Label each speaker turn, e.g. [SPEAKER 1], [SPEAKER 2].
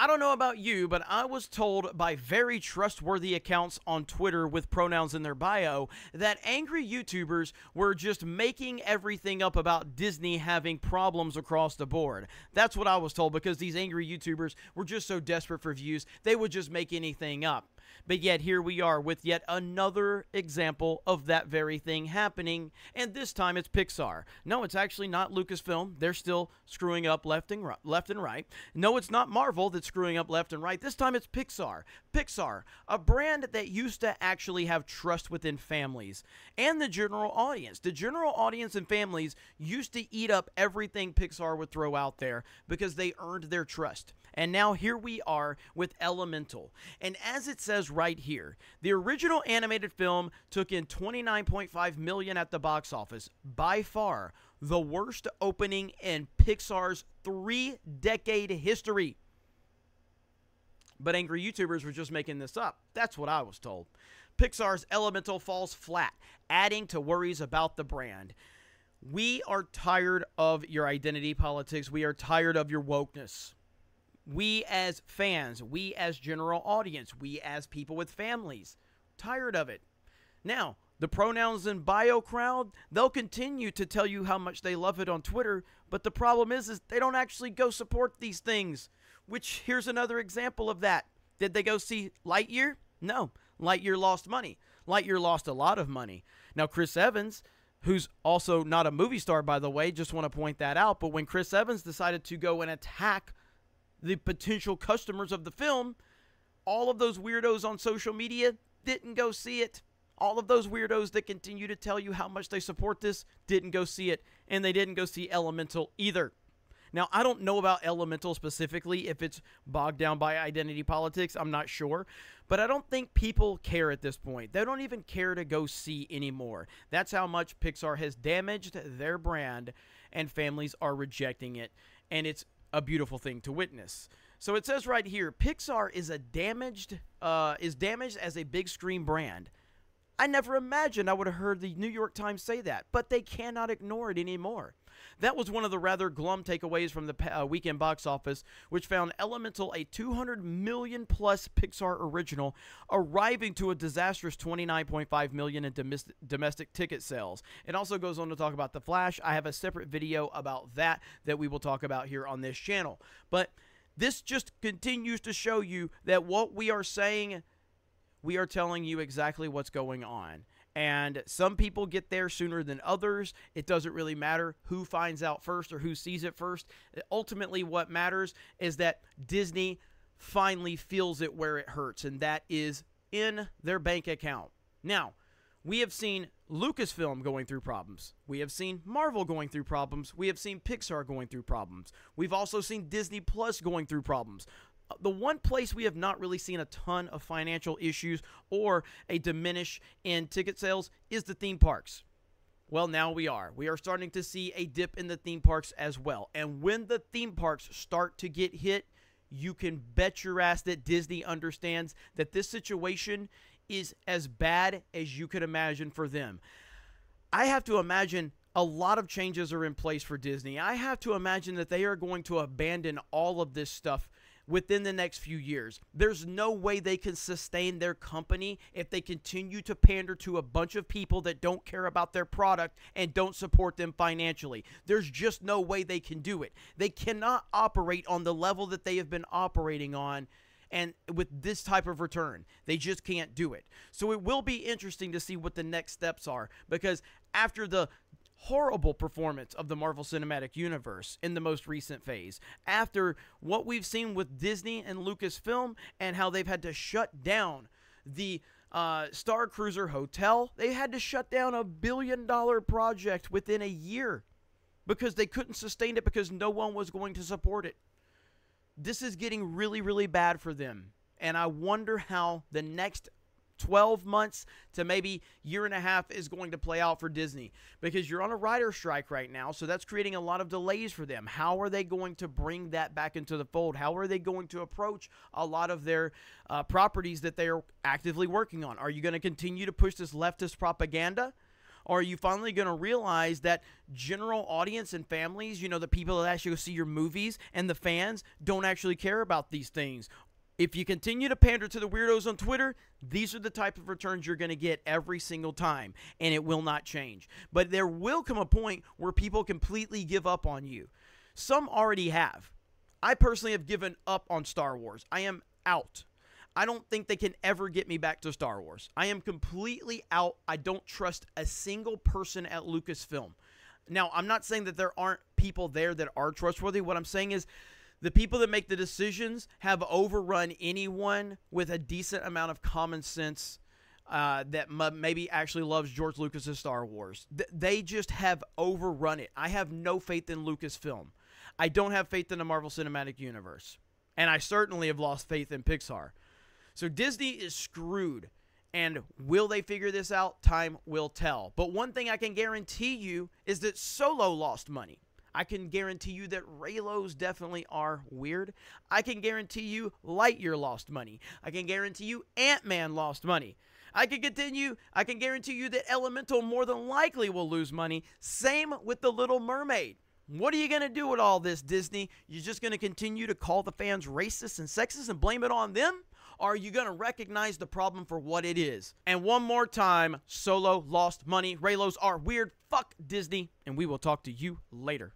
[SPEAKER 1] I don't know about you, but I was told by very trustworthy accounts on Twitter with pronouns in their bio that angry YouTubers were just making everything up about Disney having problems across the board. That's what I was told, because these angry YouTubers were just so desperate for views, they would just make anything up. But yet here we are with yet another example of that very thing happening, and this time it's Pixar. No, it's actually not Lucasfilm. They're still screwing up left and right. No, it's not Marvel that's screwing up left and right. This time it's Pixar. Pixar, a brand that used to actually have trust within families and the general audience. The general audience and families used to eat up everything Pixar would throw out there because they earned their trust. And now here we are with Elemental. And as it says right here, the original animated film took in $29.5 million at the box office. By far, the worst opening in Pixar's 3-decade history. But angry YouTubers were just making this up. That's what I was told. Pixar's Elemental falls flat, adding to worries about the brand. We are tired of your identity politics. We are tired of your wokeness. We as fans, we as general audience, we as people with families, tired of it. Now, the pronouns in bio crowd, they'll continue to tell you how much they love it on Twitter, but the problem is they don't actually go support these things, which here's another example of that. Did they go see Lightyear? No. Lightyear lost money. Lightyear lost a lot of money. Now, Chris Evans, who's also not a movie star, by the way, just want to point that out, but when Chris Evans decided to go and attack the potential customers of the film, all of those weirdos on social media didn't go see it. All of those weirdos that continue to tell you how much they support this didn't go see it, and they didn't go see Elemental either. Now, I don't know about Elemental specifically, if it's bogged down by identity politics, I'm not sure, but I don't think people care at this point. They don't even care to go see anymore. That's how much Pixar has damaged their brand, and families are rejecting it, and it's a beautiful thing to witness. So it says right here, Pixar is damaged as a big screen brand. I never imagined I would have heard the New York Times say that, but they cannot ignore it anymore. That was one of the rather glum takeaways from the weekend box office, which found Elemental, a $200 million plus Pixar original, arriving to a disastrous $29.5 million in domestic ticket sales. It also goes on to talk about The Flash. I have a separate video about that we will talk about here on this channel. But this just continues to show you that what we are saying, we are telling you exactly what's going on. And some people get there sooner than others. It doesn't really matter who finds out first or who sees it first. Ultimately, what matters is that Disney finally feels it where it hurts, and that is in their bank account. Now, we have seen Lucasfilm going through problems. We have seen Marvel going through problems. We have seen Pixar going through problems. We've also seen Disney Plus going through problems. The one place we have not really seen a ton of financial issues or a diminish in ticket sales is the theme parks. Well, now we are. We are starting to see a dip in the theme parks as well. And when the theme parks start to get hit, you can bet your ass that Disney understands that this situation is as bad as you could imagine for them. I have to imagine a lot of changes are in place for Disney. I have to imagine that they are going to abandon all of this stuff within the next few years. There's no way they can sustain their company if they continue to pander to a bunch of people that don't care about their product and don't support them financially. There's just no way they can do it. They cannot operate on the level that they have been operating on and with this type of return. They just can't do it. So it will be interesting to see what the next steps are, because after the horrible performance of the Marvel Cinematic Universe in the most recent phase, after what we've seen with Disney and Lucasfilm and how they've had to shut down the Star Cruiser Hotel, they had to shut down a $1 billion project within a year because they couldn't sustain it because no one was going to support it. This is getting really, really bad for them, and I wonder how the next 12 months to maybe year and a half is going to play out for Disney, because you're on a writer's strike right now, so that's creating a lot of delays for them. How are they going to bring that back into the fold? How are they going to approach a lot of their properties that they are actively working on? Are you going to continue to push this leftist propaganda? Or are you finally going to realize that general audience and families, you know, the people that actually go see your movies and the fans don't actually care about these things? If you continue to pander to the weirdos on Twitter, these are the type of returns you're going to get every single time, and it will not change. But there will come a point where people completely give up on you. Some already have. I personally have given up on Star Wars. I am out. I don't think they can ever get me back to Star Wars. I am completely out. I don't trust a single person at Lucasfilm. Now, I'm not saying that there aren't people there that are trustworthy. What I'm saying is the people that make the decisions have overrun anyone with a decent amount of common sense that maybe actually loves George Lucas's Star Wars. They just have overrun it. I have no faith in Lucasfilm. I don't have faith in the Marvel Cinematic Universe. And I certainly have lost faith in Pixar. So Disney is screwed. And will they figure this out? Time will tell. But one thing I can guarantee you is that Solo lost money. I can guarantee you that Reylos definitely are weird. I can guarantee you Lightyear lost money. I can guarantee you Ant-Man lost money. I can guarantee you that Elemental more than likely will lose money. Same with The Little Mermaid. What are you going to do with all this, Disney? You're just going to continue to call the fans racist and sexist and blame it on them? Or are you going to recognize the problem for what it is? And one more time, Solo lost money. Reylos are weird. Fuck Disney. And we will talk to you later.